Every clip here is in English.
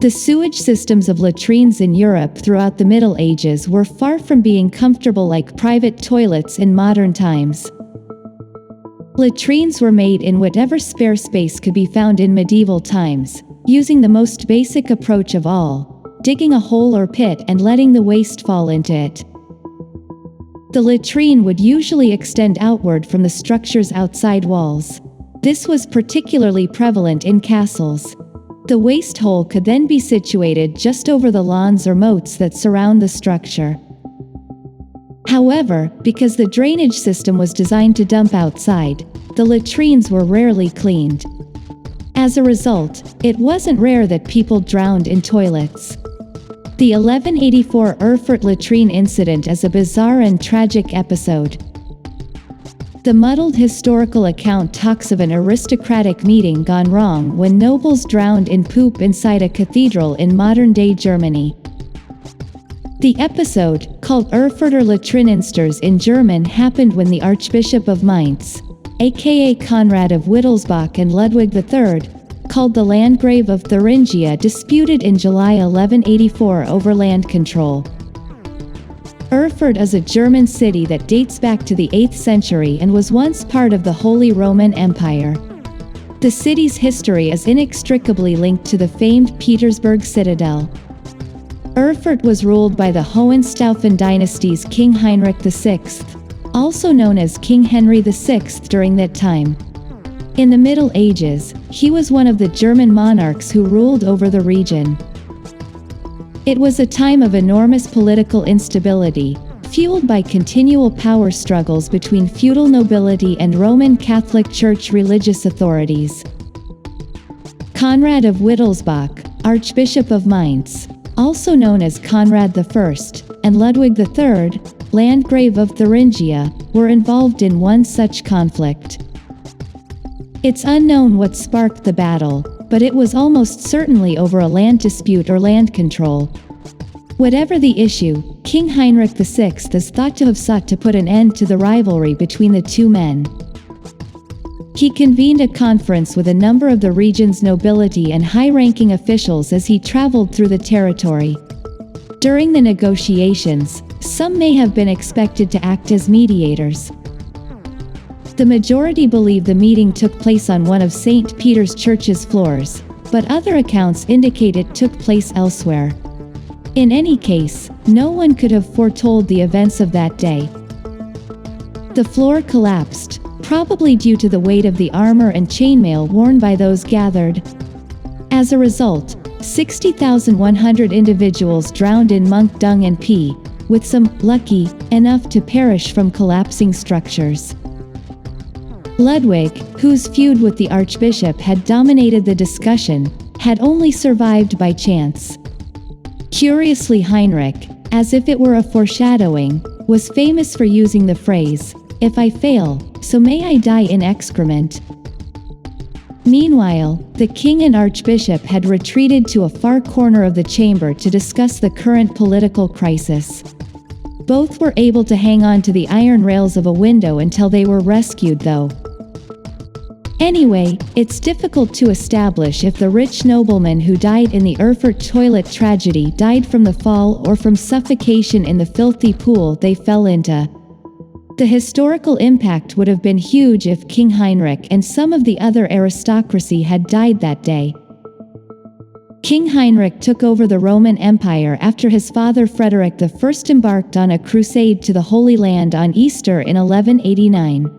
The sewage systems of latrines in Europe throughout the Middle Ages were far from being comfortable like private toilets in modern times. Latrines were made in whatever spare space could be found in medieval times, using the most basic approach of all, digging a hole or pit and letting the waste fall into it. The latrine would usually extend outward from the structure's outside walls. This was particularly prevalent in castles. The waste hole could then be situated just over the lawns or moats that surround the structure. However, because the drainage system was designed to dump outside, the latrines were rarely cleaned. As a result, it wasn't rare that people drowned in toilets. The 1184 Erfurt latrine incident is a bizarre and tragic episode. The muddled historical account talks of an aristocratic meeting gone wrong when nobles drowned in poop inside a cathedral in modern-day Germany. The episode, called Erfurter Latrinensters in German, happened when the Archbishop of Mainz, aka Conrad of Wittelsbach, and Ludwig III, called the Landgrave of Thuringia, disputed in July 1184 over land control. Erfurt is a German city that dates back to the 8th century and was once part of the Holy Roman Empire. The city's history is inextricably linked to the famed Petersburg Citadel. Erfurt was ruled by the Hohenstaufen dynasty's King Heinrich VI, also known as King Henry VI, during that time. In the Middle Ages, he was one of the German monarchs who ruled over the region. It was a time of enormous political instability, fueled by continual power struggles between feudal nobility and Roman Catholic Church religious authorities. Conrad of Wittelsbach, Archbishop of Mainz, also known as Conrad I, and Ludwig III, Landgrave of Thuringia, were involved in one such conflict. It's unknown what sparked the battle, but it was almost certainly over a land dispute or land control. Whatever the issue, King Heinrich VI is thought to have sought to put an end to the rivalry between the two men. He convened a conference with a number of the region's nobility and high-ranking officials as he traveled through the territory. During the negotiations, some may have been expected to act as mediators. The majority believe the meeting took place on one of St. Peter's Church's floors, but other accounts indicate it took place elsewhere. In any case, no one could have foretold the events of that day. The floor collapsed, probably due to the weight of the armor and chainmail worn by those gathered. As a result, 60,100 individuals drowned in monk dung and pee, with some lucky enough to perish from collapsing structures. Ludwig, whose feud with the archbishop had dominated the discussion, had only survived by chance. Curiously, Heinrich, as if it were a foreshadowing, was famous for using the phrase, "If I fail, so may I die in excrement." Meanwhile, the king and archbishop had retreated to a far corner of the chamber to discuss the current political crisis. Both were able to hang on to the iron rails of a window until they were rescued, though. Anyway, it's difficult to establish if the rich nobleman who died in the Erfurt toilet tragedy died from the fall or from suffocation in the filthy pool they fell into. The historical impact would have been huge if King Heinrich and some of the other aristocracy had died that day. King Heinrich took over the Roman Empire after his father Frederick I embarked on a crusade to the Holy Land on Easter in 1189.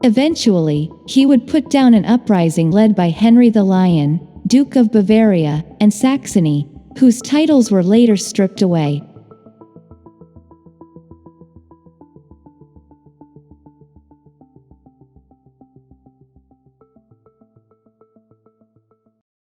Eventually, he would put down an uprising led by Henry the Lion, Duke of Bavaria, and Saxony, whose titles were later stripped away.